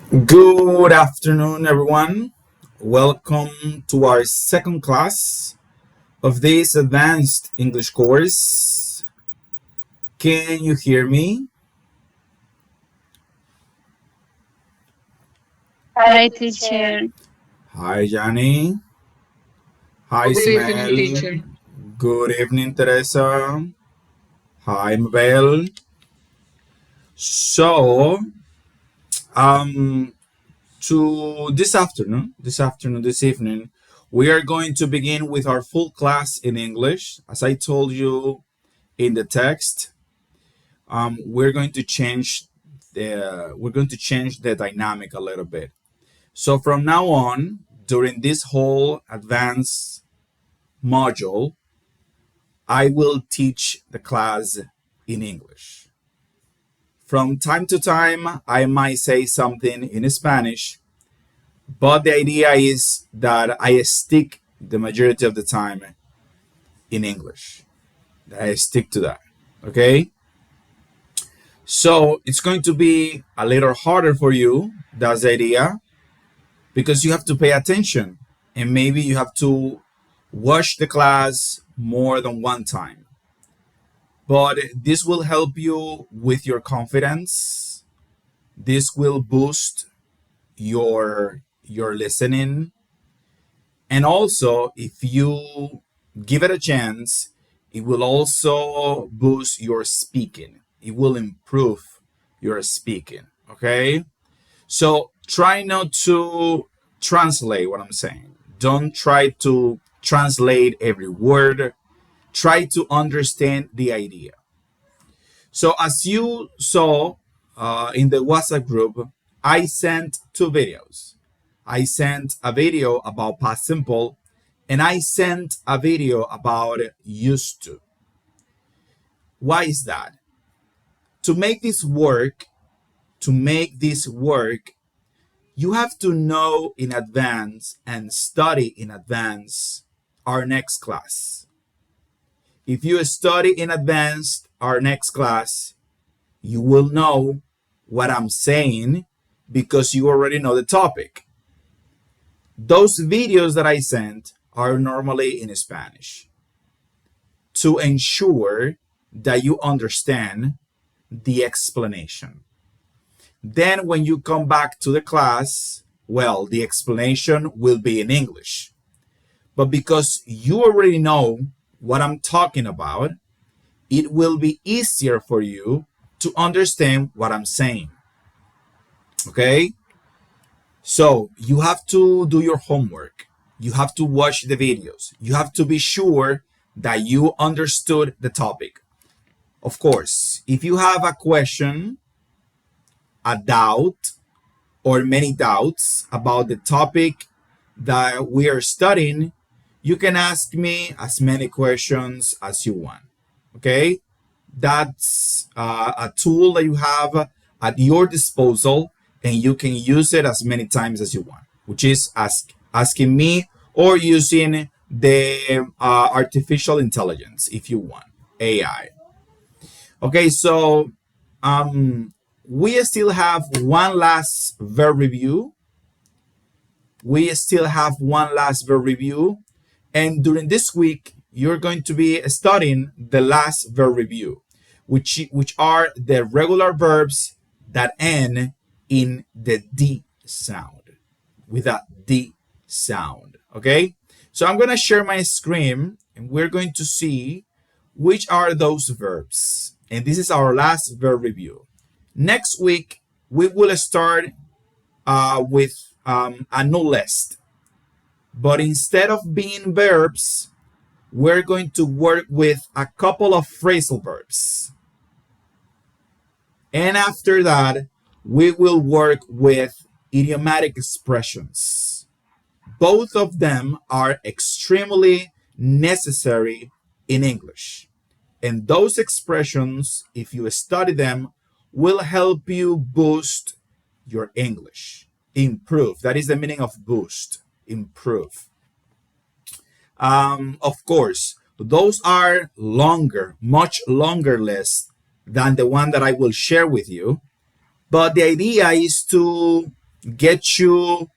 Good afternoon, everyone. Welcome to our second class of this advanced English course. Can you hear me? Hi, teacher. Hi, Johnny. Hi, Good evening, Ismael. teacher. Good evening, Teresa. Hi, Mabel. So, um, this evening, we are going to begin with our full class in English. As I told you in the text, we're going to change the dynamic a little bit. So from now on, during this whole advanced module, I will teach the class in English. From time to time, I might say something in Spanish, but the idea is that I stick the majority of the time in English. That I stick to that. Okay? So it's going to be a little harder for you. That's the idea, because you have to pay attention and maybe you have to watch the class more than one time. But this will help you with your confidence. This will boost your listening. And also, if you give it a chance, it will also boost your speaking. It will improve your speaking. Okay? So try not to translate what I'm saying. Don't try to translate every word. Try to understand the idea. So as you saw in the WhatsApp group, I sent two videos. I sent a video about past simple and I sent a video about used to. Why is that? To make this work, to make this work, you have to know in advance and study in advance our next class. If you study in advance our next class, you will know what I'm saying because you already know the topic. Those videos that I sent are normally in Spanish to ensure that you understand the explanation. Then when you come back to the class, well, the explanation will be in English. But because you already know what I'm talking about, it will be easier for you to understand what I'm saying. Okay? So you have to do your homework. You have to watch the videos. You have to be sure that you understood the topic. Of course, if you have a question, a doubt, or many doubts about the topic that we are studying, you can ask me as many questions as you want. Okay? That's a tool that you have at your disposal, and you can use it as many times as you want, which is asking me or using the artificial intelligence if you want, AI. Okay, so we still have one last verb review. We still have one last verb review. And during this week, you're going to be studying the last verb review, which are the regular verbs that end in the D sound, with a D sound. Okay? So I'm going to share my screen and we're going to see which are those verbs. And this is our last verb review. Next week, we will start with a new list. But instead of being verbs, we're going to work with a couple of phrasal verbs. And after that, we will work with idiomatic expressions. Both of them are extremely necessary in English. And those expressions, if you study them, will help you boost your English. Improve. That is the meaning of boost. Improve. Of course, those are longer, much longer lists than the one that I will share with you. But the idea is to get you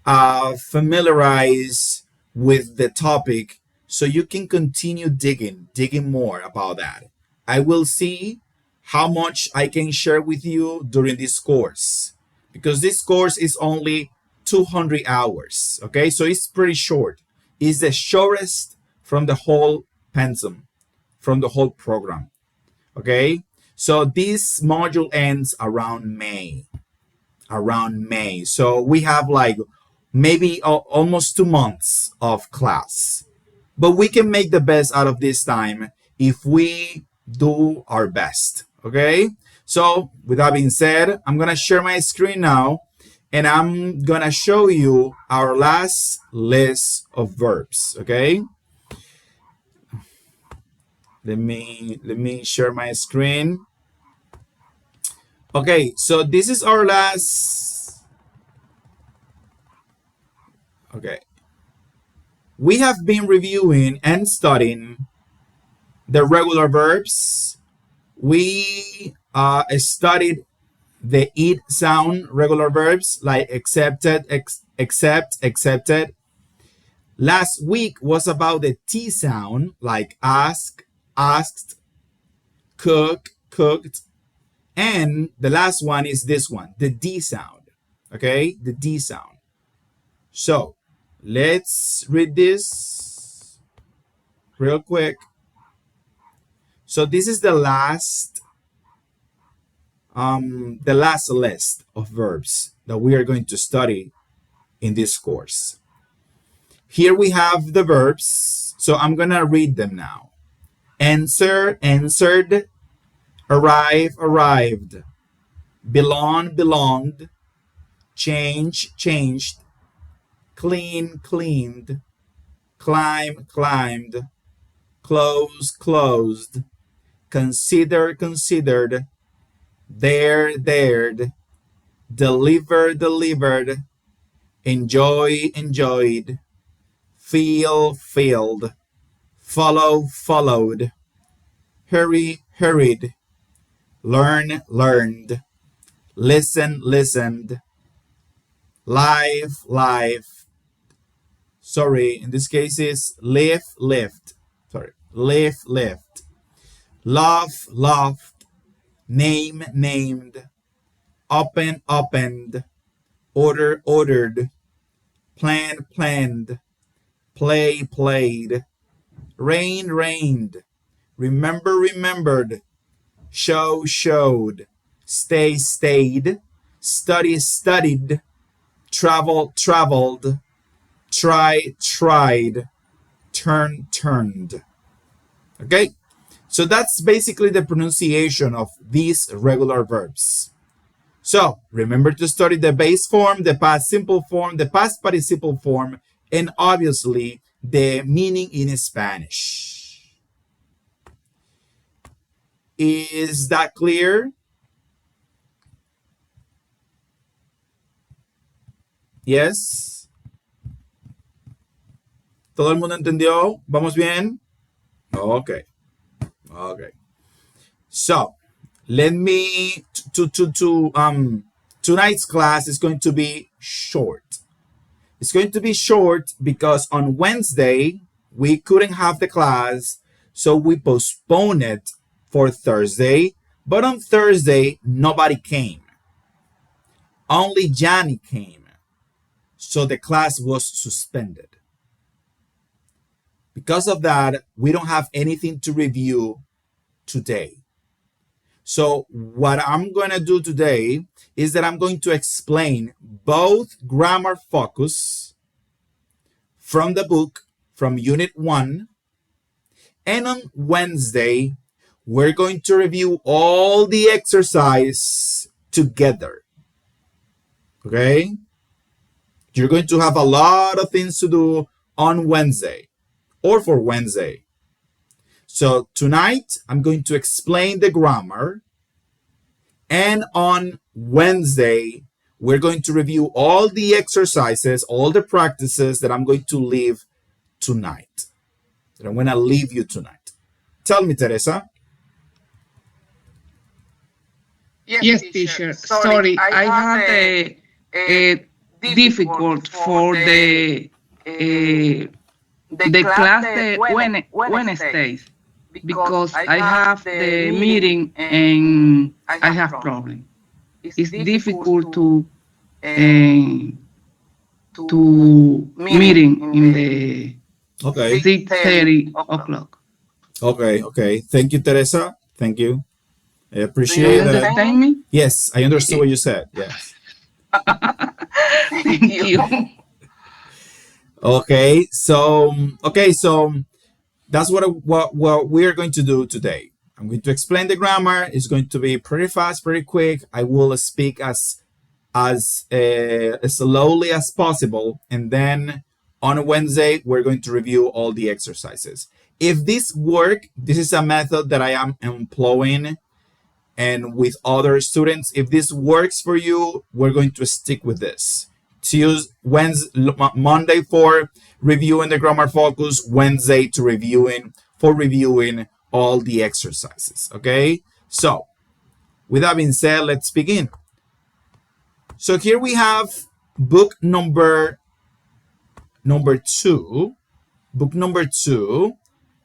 familiarized with the topic so you can continue digging more about that. I will see how much I can share with you during this course because this course is only 200 hours. Okay, so it's pretty short. It's the shortest from the whole pensum, from the whole program. Okay, so this module ends around May. Around May. So we have like maybe almost 2 months of class. But we can make the best out of this time if we do our best. Okay? So, with that being said, I'm going to share my screen now and I'm going to show you our last list of verbs. Okay? Let me share my screen. Okay, so this is our last. Okay. We have been reviewing and studying the regular verbs. We studied the it sound regular verbs like accepted, accept, accepted. Last week was about the T sound like ask, asked, cook, cooked. And the last one is this one, the D sound. Okay, the D sound. So let's read this real quick. So this is the last list of verbs that we are going to study in this course. Here we have the verbs. So I'm gonna read them now. Answer, answered, arrive, arrived, belong, belonged, change, changed, clean, cleaned, climb, climbed, close, closed, consider, considered, there, dared, deliver, delivered, enjoy, enjoyed, feel, filled, follow, followed, hurry, hurried, learn, learned, listen, listened, live, live. Sorry, in this case is live, lived. Sorry, live, lived, love, loved, name, named, open, opened, order, ordered, plan, planned, play, played, rain, rained, remember, remembered, show, showed, stay, stayed, study, studied, travel, traveled, try, tried, turn, turned. Okay? So that's basically the pronunciation of these regular verbs. So remember to study the base form, the past simple form, the past participle form, and obviously the meaning in Spanish. Is that clear? Yes. ¿Todo el mundo entendió? ¿Vamos bien? Okay. Okay. So let me tonight's class is going to be short. It's going to be short because on Wednesday we couldn't have the class, so we postponed it for Thursday. But on Thursday nobody came. Only Johnny came. So the class was suspended. Because of that, we don't have anything to review today. So what I'm going to do today is that I'm going to explain both grammar focus from the book, from Unit 1, and on Wednesday, we're going to review all the exercise together. Okay? You're going to have a lot of things to do on Wednesday or for Wednesday. So tonight, I'm going to explain the grammar. And on Wednesday, we're going to review all the exercises, all the practices that I'm going to leave tonight. That I'm going to leave you tonight. Tell me, Teresa. Yes, teacher. Sorry, I have uh, difficult for uh, the class the Wednesdays because I have the meeting and I have problem. It's difficult uh, to meeting in the Okay. 6:30 o'clock. Okay. Okay. Thank you, Teresa. Thank you. I Do you appreciate that. understand me? Yes, I understood what you said. Yes. Thank you. Okay. So that's what we are going to do today. I'm going to explain the grammar. It's going to be pretty fast, pretty quick. I will speak as slowly as possible, and then on Wednesday we're going to review all the exercises. If this work, this is a method that I am employing and with other students. If this works for you, we're going to stick with this. Tuesday, Wednesday, Monday for reviewing the grammar focus, Wednesday to reviewing all the exercises. Okay, so with that being said, let's begin. So here we have book number two. Book number two,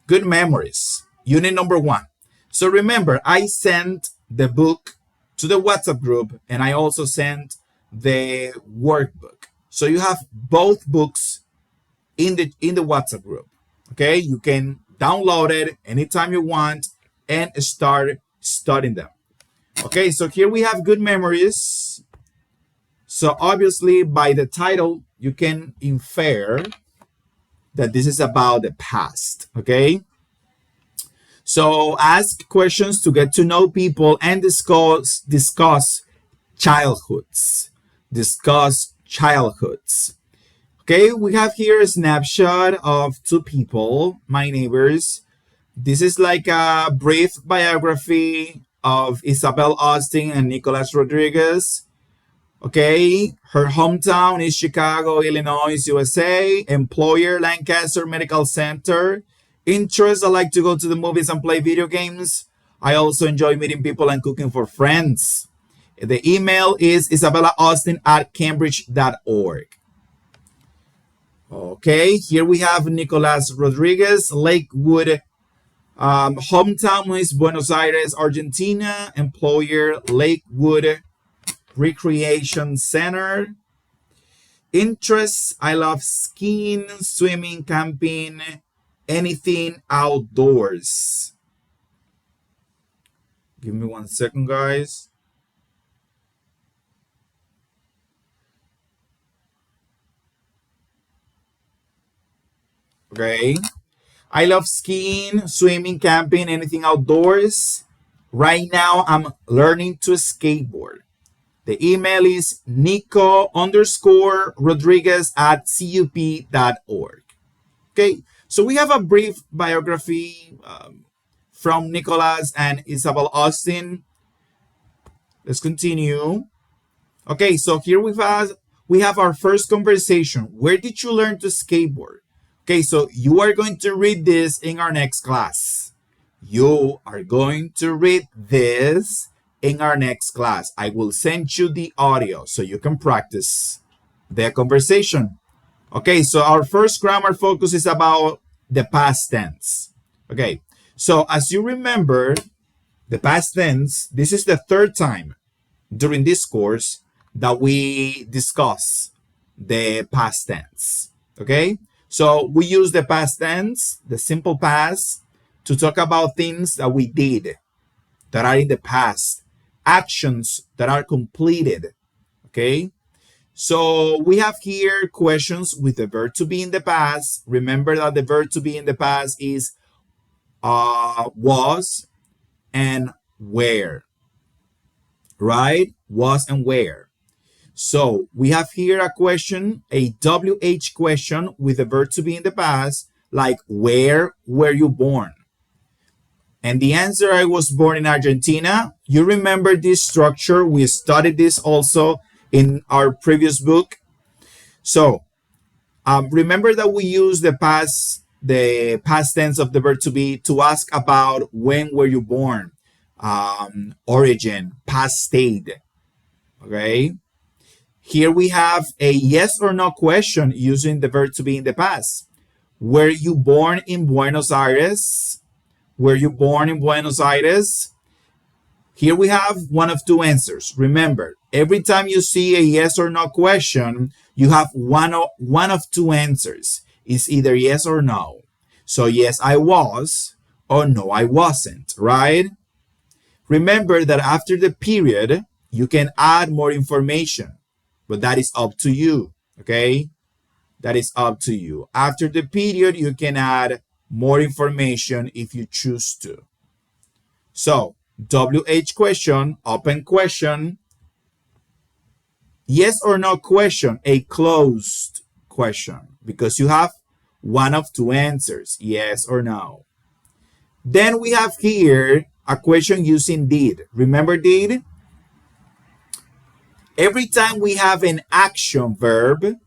Good Memories, unit number one. So remember, I sent the book to the WhatsApp group and I also sent the workbook. So you have both books in the WhatsApp group. Okay, you can download it anytime you want and start studying them. Okay, so here we have Good Memories. So obviously by the title you can infer that this is about the past. Okay, so ask questions to get to know people and discuss childhoods. Discuss childhoods. Okay, we have here a snapshot of two people, my neighbors. This is like a brief biography of Isabel Austin and Nicholas Rodriguez. Okay, her hometown is Chicago, Illinois, USA. Employer, Lancaster Medical Center. Interests, I like to go to the movies and play video games. I also enjoy meeting people and cooking for friends. The email is isabellaustin@cambridge.org. Okay, here we have Nicolas Rodriguez, Lakewood. Hometown is Buenos Aires, Argentina. Employer, Lakewood Recreation Center. Interests, I love skiing, swimming, camping, anything outdoors. Give me 1 second, guys. Okay. I love skiing, swimming, camping, anything outdoors. Right now, I'm learning to skateboard. The email is nico_rodriguez@cup.org. Okay, so we have a brief biography from Nicholas and Isabel Austin. Let's continue. Okay, so here we have our first conversation. Where did you learn to skateboard? Okay, so you are going to read this in our next class. You are going to read this in our next class. I will send you the audio so you can practice the conversation. Okay, so our first grammar focus is about the past tense. Okay, so as you remember, the past tense, this is the third time during this course that we discuss the past tense. Okay, so we use the past tense, the simple past, to talk about things that we did that are in the past, actions that are completed. Okay, so we have here questions with the verb to be in the past. Remember that the verb to be in the past is was and where, right? Was and where. So we have here a question, a WH question with the verb to be in the past, like where were you born? And the answer, I was born in Argentina. You remember this structure. We studied this also in our previous book. So remember that we use the past tense of the verb to be to ask about when were you born, origin, past state. Okay. Here we have a yes or no question using the verb to be in the past. Were you born in Buenos Aires? Were you born in Buenos Aires? Here we have one of two answers. Remember, every time you see a yes or no question, you have one of two answers. It's either yes or no. So yes, I was, or no, I wasn't, right? Remember that after the period, you can add more information, but that is up to you, okay? That is up to you. After the period, you can add more information if you choose to. So, WH question, open question, yes or no question, a closed question, because you have one of two answers, yes or no. Then we have here a question using did. Remember did? Every time we have an action verb,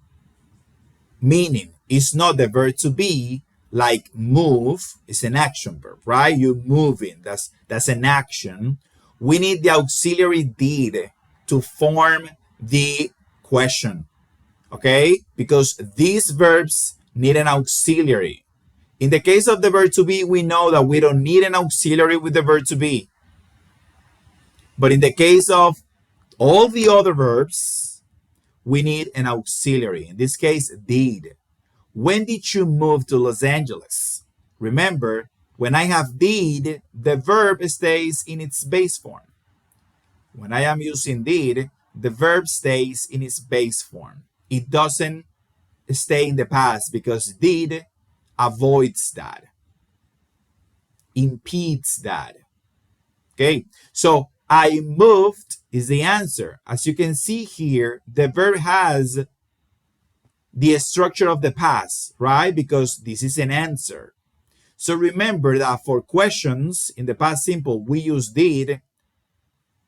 meaning it's not the verb to be, like move is an action verb, right? You're moving, that's an action. We need the auxiliary did to form the question, okay? Because these verbs need an auxiliary. In the case of the verb to be, we know that we don't need an auxiliary with the verb to be. But in the case of all the other verbs, we need an auxiliary. In this case, did. When did you move to Los Angeles? Remember, when I have did, the verb stays in its base form. When I am using did, the verb stays in its base form. It doesn't stay in the past because did avoids that, impedes that. Okay, so I moved is the answer. As you can see here, the verb has the structure of the past, right? Because this is an answer. So remember that for questions in the past simple, we use did,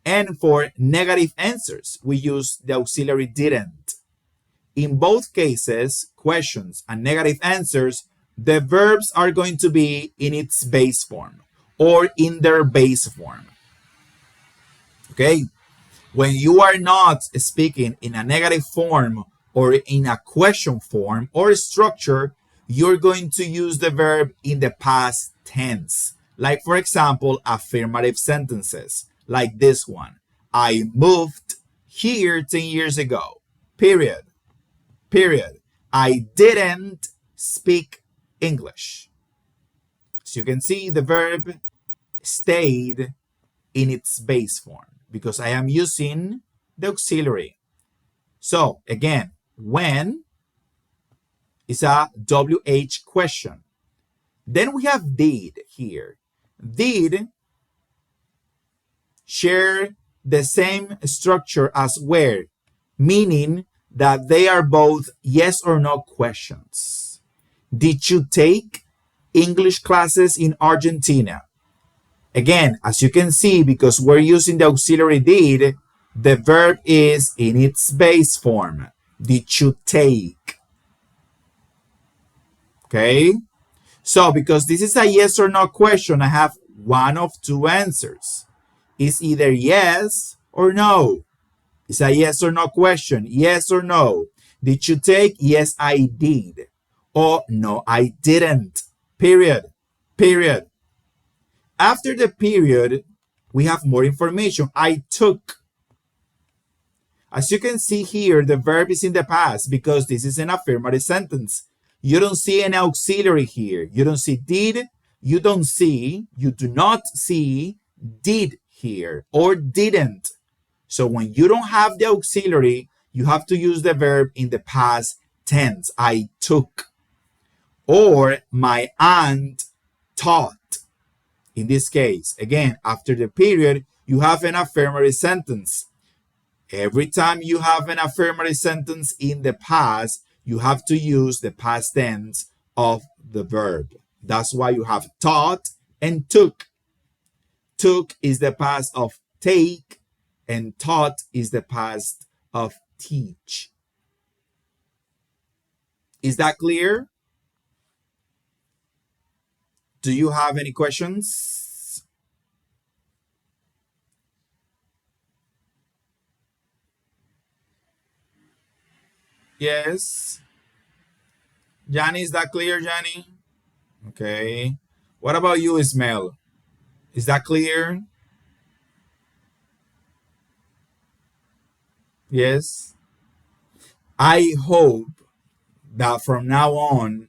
and for negative answers, we use the auxiliary didn't. In both cases, questions and negative answers, the verbs are going to be in its base form or in their base form. Okay? When you are not speaking in a negative form or in a question form or structure, you're going to use the verb in the past tense. Like, for example, affirmative sentences, like this one. I moved here 10 years ago. Period. Period. I didn't speak English. So you can see the verb stayed in its base form because I am using the auxiliary. So again, when is a WH question. Then we have did here. Did share the same structure as where, meaning that they are both yes or no questions. Did you take English classes in Argentina? Again, as you can see, because we're using the auxiliary did, the verb is in its base form. Did you take? Okay? So, because this is a yes or no question, I have one of two answers. It's either yes or no. It's a yes or no question. Yes or no. Did you take? Yes, I did. Or no, I didn't. Period. Period. After the period, we have more information. I took. As you can see here, the verb is in the past because this is an affirmative sentence. You don't see an auxiliary here. You don't see did. You do not see did here or didn't. So when you don't have the auxiliary, you have to use the verb in the past tense. I took. Or my aunt taught. In this case, again, after the period, you have an affirmative sentence. Every time you have an affirmative sentence in the past, you have to use the past tense of the verb. That's why you have taught and took. Took is the past of take, and taught is the past of teach. Is that clear? Do you have any questions? Yes. Johnny, is that clear, Johnny? Okay. What about you, Ismail? Is that clear? Yes. I hope that from now on,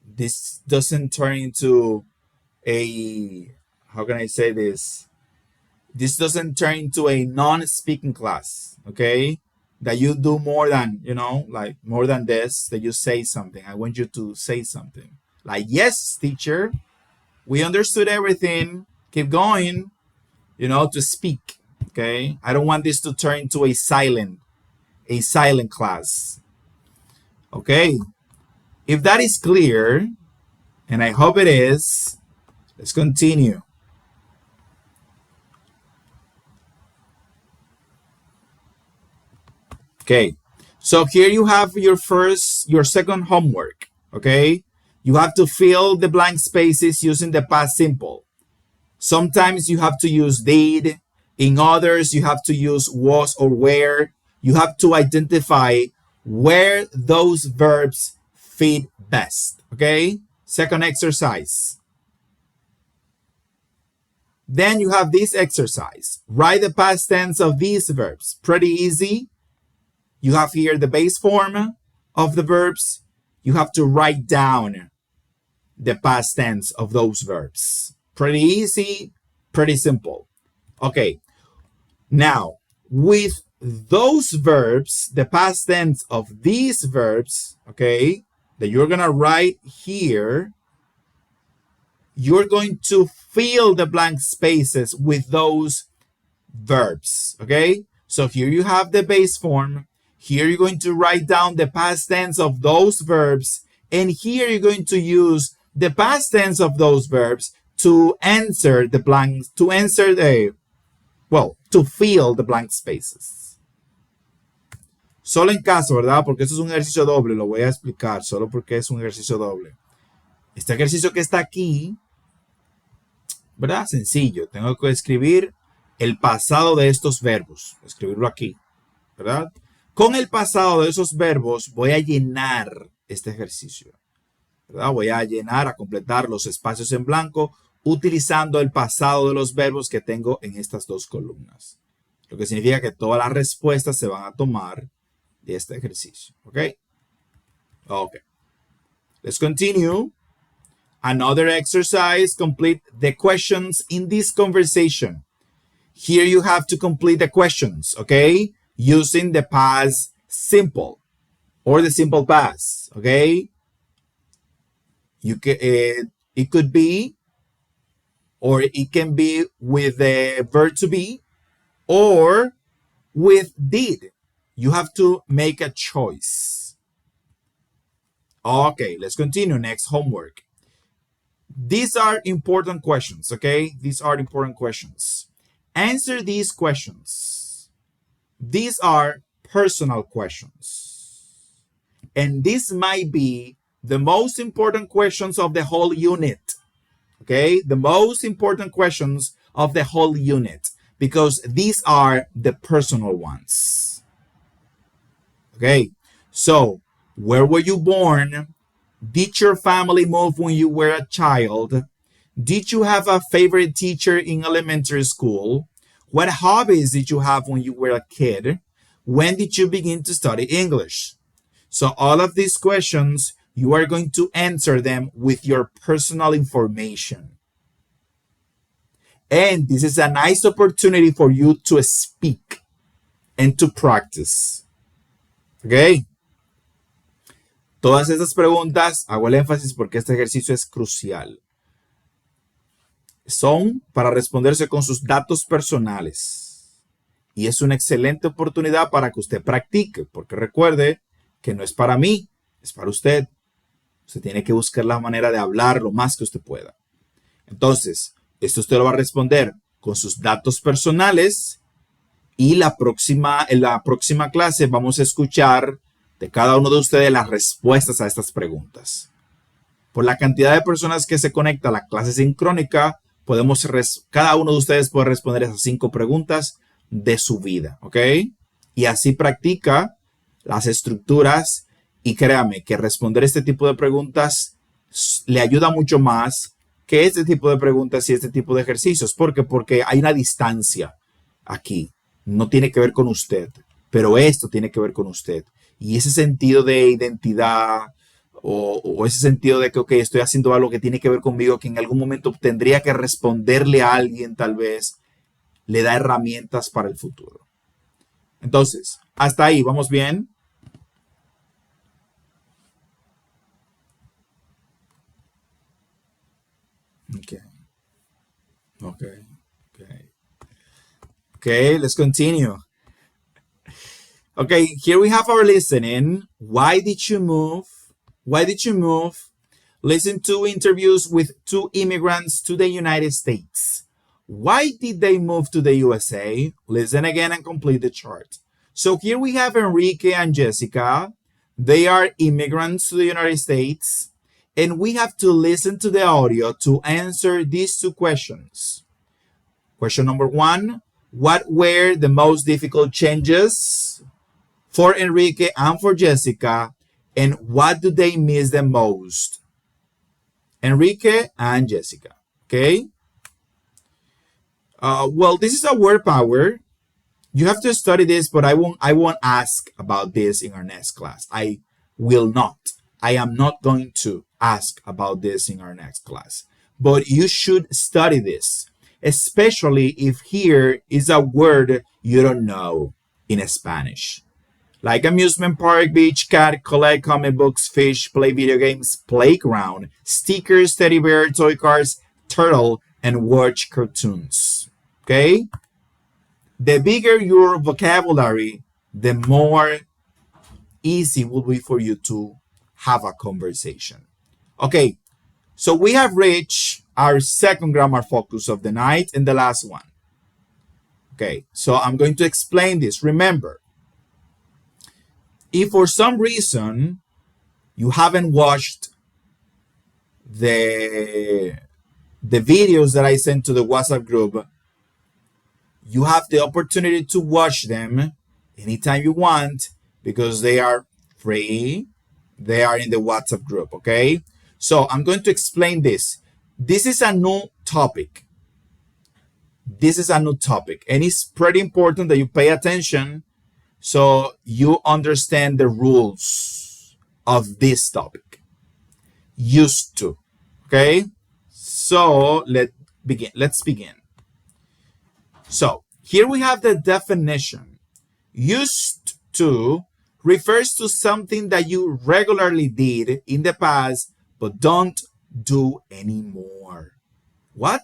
this doesn't turn into a, how can I say this? This doesn't turn into a non-speaking class, okay? That you do more than, like more than this, that you say something. I want you to say something. Like, yes, teacher, we understood everything. Keep going, to speak, okay? I don't want this to turn into a silent class. Okay? If that is clear, and I hope it is, let's continue. Okay, so here you have your second homework, okay? You have to fill the blank spaces using the past simple. Sometimes you have to use did. In others, you have to use was or were. You have to identify where those verbs fit best, okay? Second exercise. Then you have this exercise. Write the past tense of these verbs. Pretty easy. You have here the base form of the verbs. You have to write down the past tense of those verbs. Pretty easy, pretty simple. Okay, now with those verbs, the past tense of these verbs, okay, that you're gonna write here, you're going to fill the blank spaces with those verbs, okay? So here you have the base form. Here you're going to write down the past tense of those verbs. And here you're going to use the past tense of those verbs to answer the blanks, to fill the blank spaces. Solo en caso, ¿verdad? Porque eso es un ejercicio doble, lo voy a explicar, solo porque es un ejercicio doble. Este ejercicio que está aquí, ¿verdad? Sencillo, tengo que escribir el pasado de estos verbos, escribirlo aquí, ¿verdad? Con el pasado de esos verbos voy a llenar este ejercicio, ¿verdad? Voy a llenar, a completar los espacios en blanco utilizando el pasado de los verbos que tengo en estas dos columnas. Lo que significa que todas las respuestas se van a tomar de este ejercicio, ¿ok? Ok. Let's continue. Another exercise, complete the questions in this conversation. Here you have to complete the questions, okay? Using the past simple or the simple past, okay? You can, it could be, or it can be with the verb to be, or with did. You have to make a choice. Okay, let's continue. Next homework. These are important questions, okay? These are important questions. Answer these questions. These are personal questions. And this might be the most important questions of the whole unit, okay? The most important questions of the whole unit, because these are the personal ones. Okay, so where were you born? Did your family move when you were a child? Did you have a favorite teacher in elementary school? What hobbies did you have when you were a kid? When did you begin to study English? So all of these questions, you are going to answer them with your personal information. And this is a nice opportunity for you to speak and to practice. Okay? Todas estas preguntas, hago el énfasis porque este ejercicio es crucial. Son para responderse con sus datos personales. Y es una excelente oportunidad para que usted practique, porque recuerde que no es para mí, es para usted. Usted tiene que buscar la manera de hablar lo más que usted pueda. Entonces, esto usted lo va a responder con sus datos personales y en la próxima clase vamos a escuchar de cada uno de ustedes las respuestas a estas preguntas. Por la cantidad de personas que se conecta a la clase sincrónica, cada uno de ustedes puede responder esas 5 preguntas de su vida, ¿ok? Y así practica las estructuras, y créame que responder este tipo de preguntas le ayuda mucho más que este tipo de preguntas y este tipo de ejercicios. ¿Por qué? Porque hay una distancia aquí. No tiene que ver con usted, pero esto tiene que ver con usted. Y ese sentido de identidad o ese sentido de que, ok, estoy haciendo algo que tiene que ver conmigo, que en algún momento tendría que responderle a alguien tal vez, le da herramientas para el futuro. Entonces, hasta ahí, ¿vamos bien? Okay. Okay. Okay. Okay, let's continue. Okay, here we have our listening. Why did you move? Why did you move? Listen to interviews with two immigrants to the United States. Why did they move to the USA? Listen again and complete the chart. So here we have Enrique and Jessica. They are immigrants to the United States. And we have to listen to the audio to answer these two questions. Question number one, what were the most difficult changes for Enrique and for Jessica, and what do they miss the most? Enrique and Jessica, okay? Well, this is a word power. You have to study this, but I won't ask about this in our next class. I will not. I am not going to ask about this in our next class. But you should study this, especially if here is a word you don't know in Spanish. Like amusement park, beach, cat, collect comic books, fish, play video games, playground, stickers, teddy bear, toy cars, turtle, and watch cartoons. Okay? The bigger your vocabulary, the more easy it will be for you to have a conversation. Okay, so we have reached our second grammar focus of the night and the last one. Okay, so I'm going to explain this. Remember, if for some reason you haven't watched the videos that I sent to the WhatsApp group, you have the opportunity to watch them anytime you want because they are free. They are in the WhatsApp group, okay? So I'm going to explain this. This is a new topic. This is a new topic, and it's pretty important that you pay attention so you understand the rules of this topic. Used to, okay? So let's begin. So here we have the definition. Used to refers to something that you regularly did in the past but don't do anymore. What?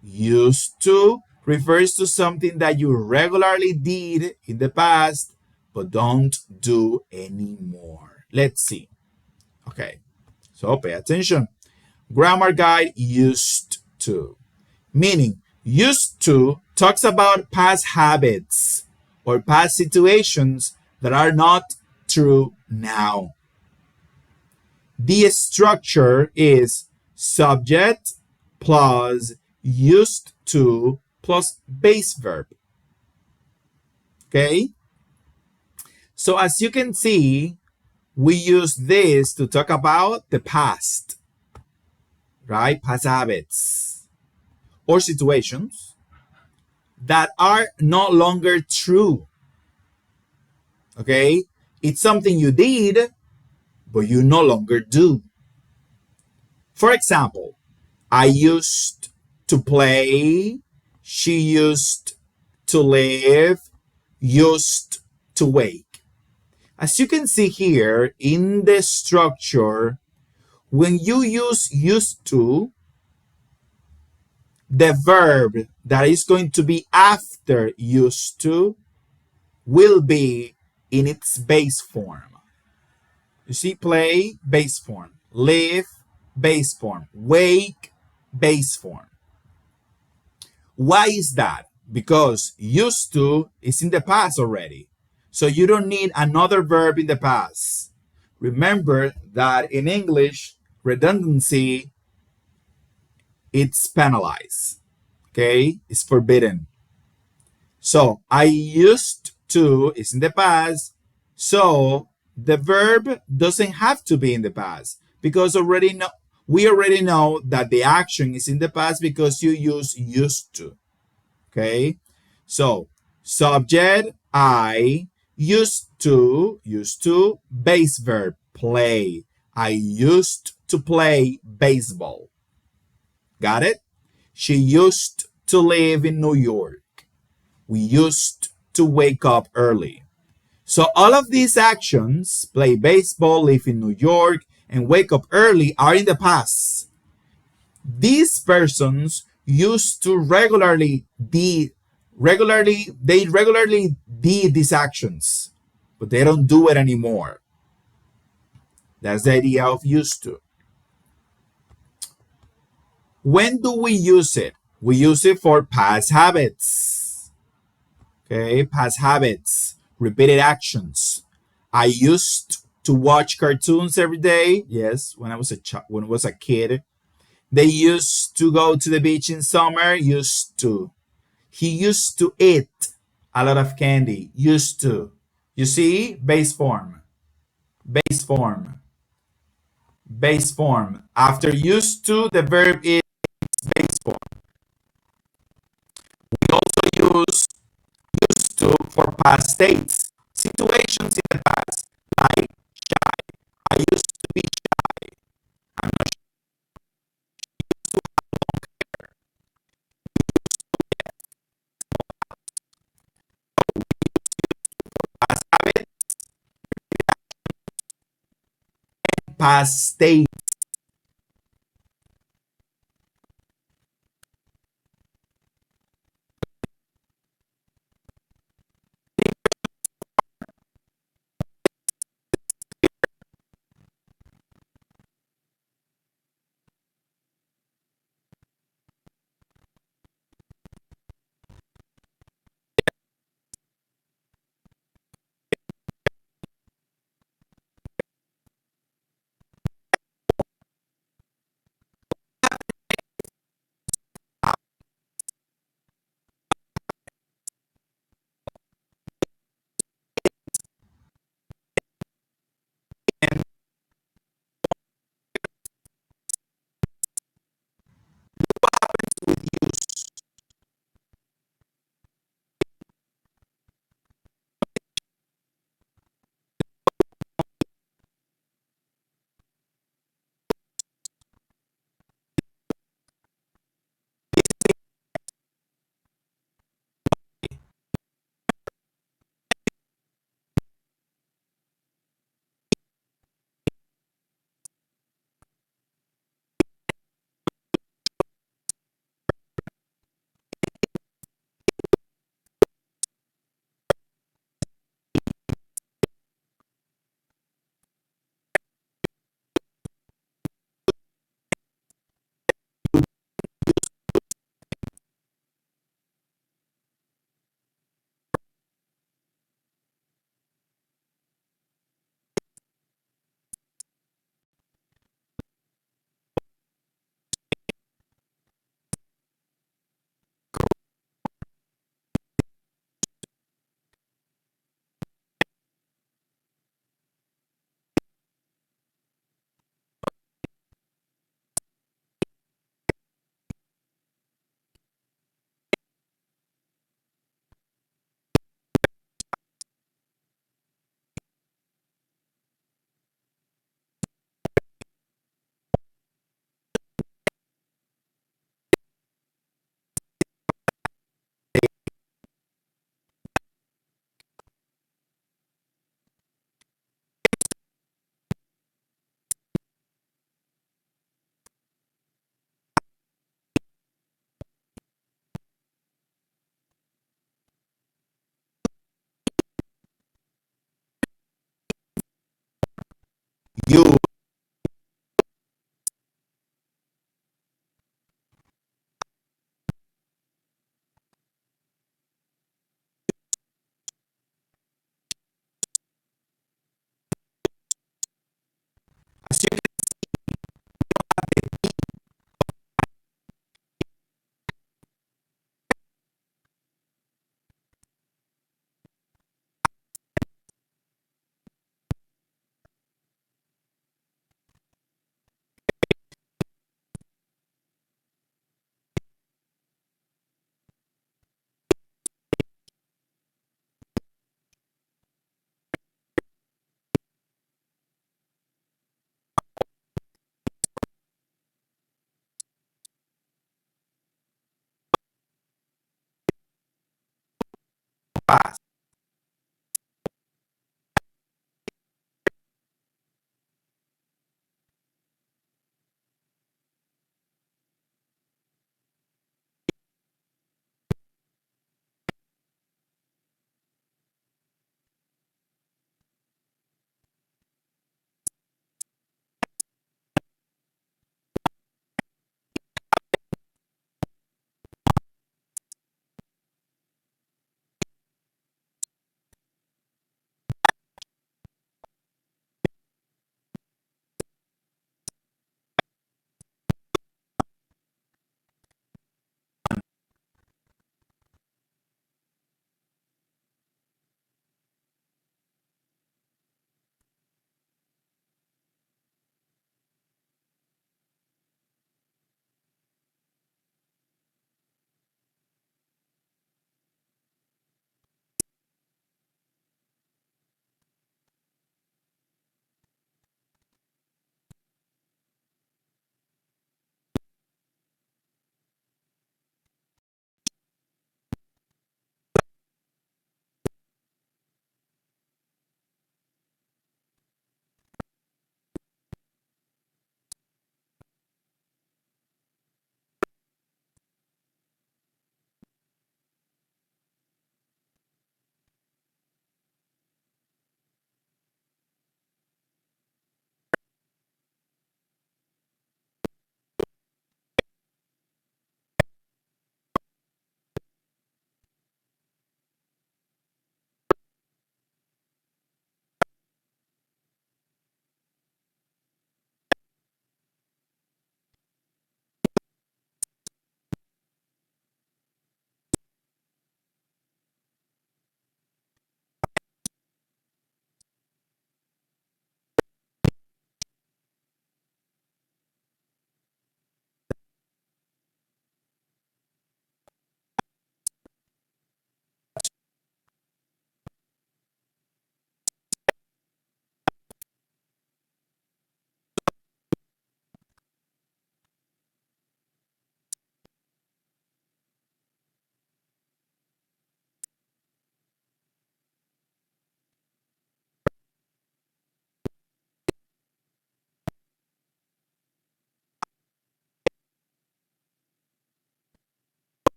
Used to refers to something that you regularly did in the past but don't do anymore. Let's see. Okay, so pay attention. Grammar guide, used to. Meaning, used to talks about past habits or past situations that are not true now. The structure is subject plus used to plus base verb. Okay? So as you can see, we use this to talk about the past, right? Past habits or situations that are no longer true. Okay? It's something you did, but you no longer do. For example, I used to play, she used to live, used to wake. As you can see here in the structure, when you use used to, the verb that is going to be after used to will be in its base form. You see, play, base form. Live, base form. Wake, base form. Why is that? Because used to is in the past already. So you don't need another verb in the past. Remember that in English, redundancy, it's penalized. Okay? It's forbidden. So I used to is in the past. So the verb doesn't have to be in the past because we already know that the action is in the past because you use used to. Okay? So subject I used to base verb play. I used to play baseball. Got it? She used to live in New York. We used to wake up early. So all of these actions, play baseball, live in New York, and wake up early, are in the past. These persons used to regularly did these actions, but they don't do it anymore. That's the idea of used to. When do we use it? We use it for past habits. Okay, past habits, repeated actions. I used to watch cartoons every day. Yes, when I was a kid. They used to go to the beach in summer. Used to. He used to eat a lot of candy. Used to. You see, base form, base form, base form. After used to, the verb is base form. We also use used to for past states, situations in the past, like shy. I used to be shy. I'm not sure past habit, past state.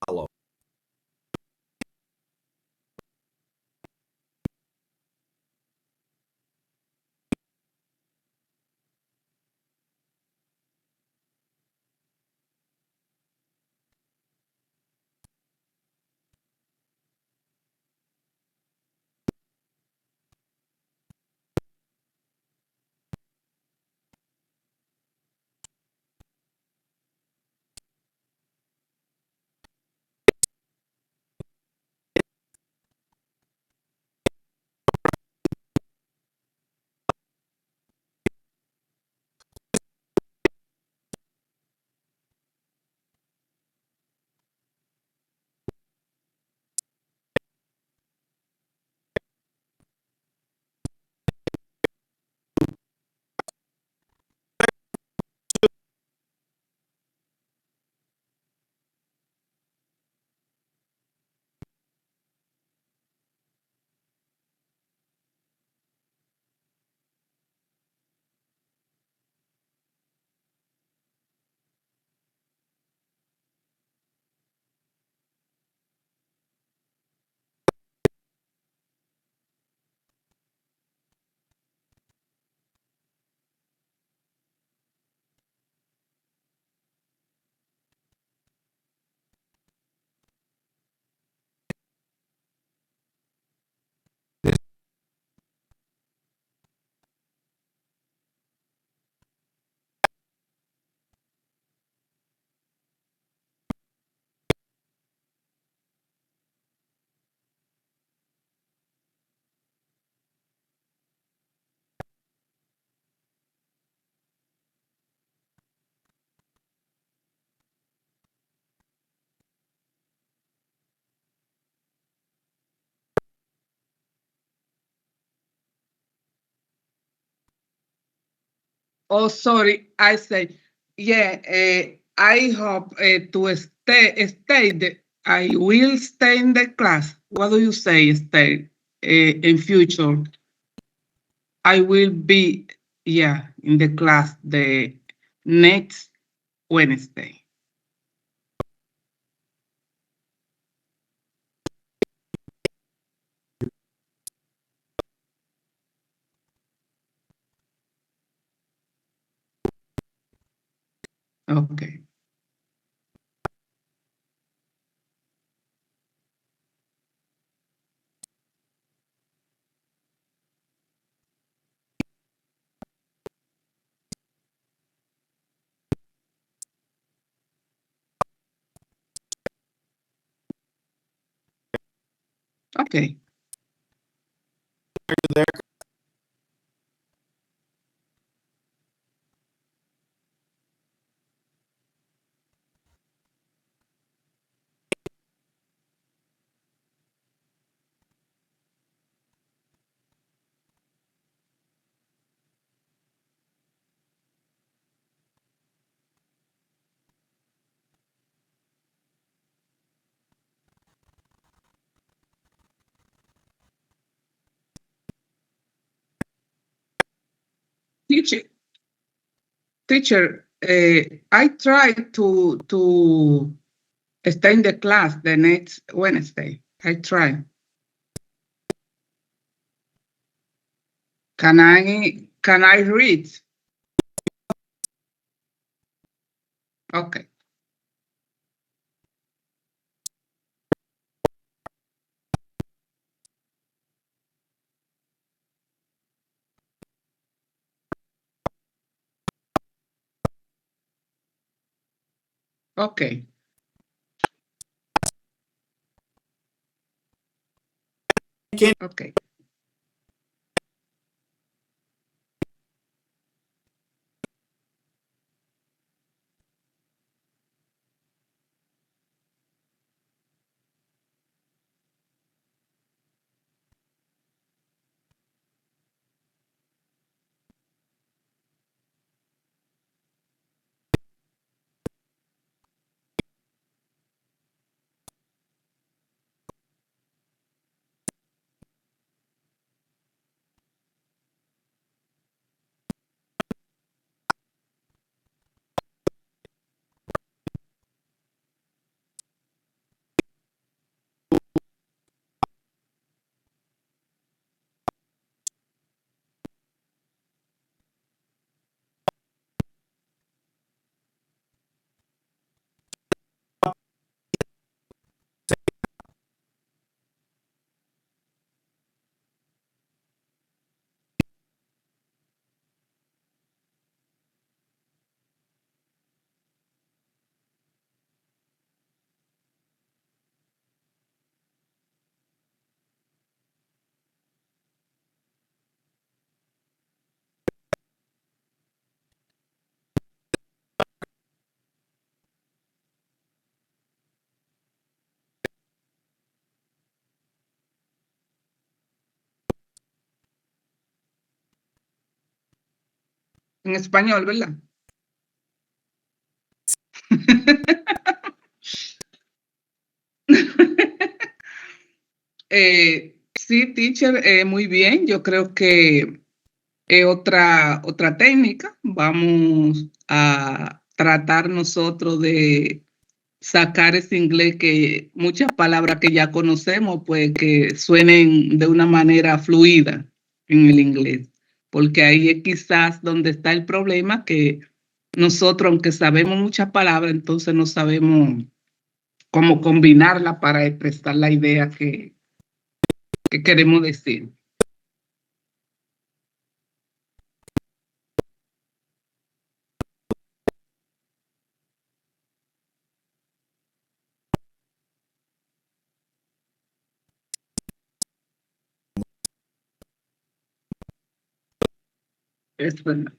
follow. Oh, sorry, I say, yeah, I hope to stay I will stay in the class. What do you say, stay in future? I will be, yeah, in the class the next Wednesday. Okay, okay, Are you there? teacher, teacher, I try to stay in the class the next Wednesday. I try. Can I read? Okay, okay, Can okay. En español, ¿verdad? Sí, teacher, muy bien. Yo creo que otra técnica. Vamos a tratar nosotros de sacar ese inglés que muchas palabras que ya conocemos, pues que suenen de una manera fluida en el inglés. Porque ahí es quizás donde está el problema, que nosotros, aunque sabemos muchas palabras, entonces no sabemos cómo combinarla para expresar la idea que queremos decir. Es verdad.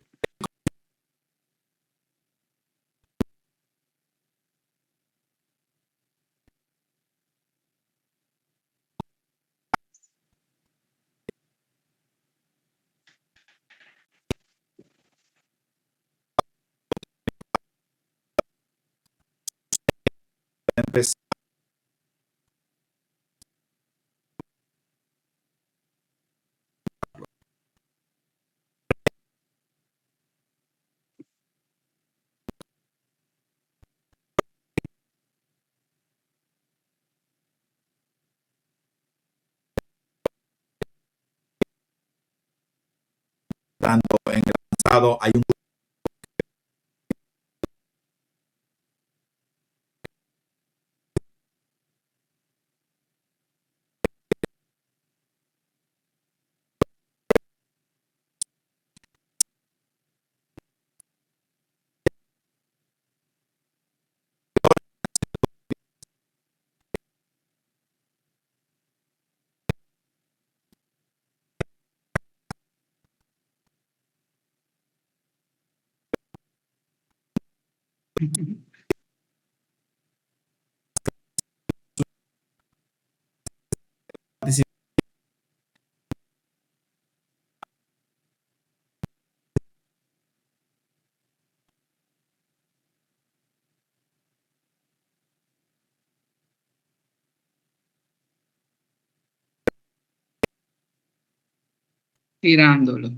Tanto en el avanzado hay un Tirándolo.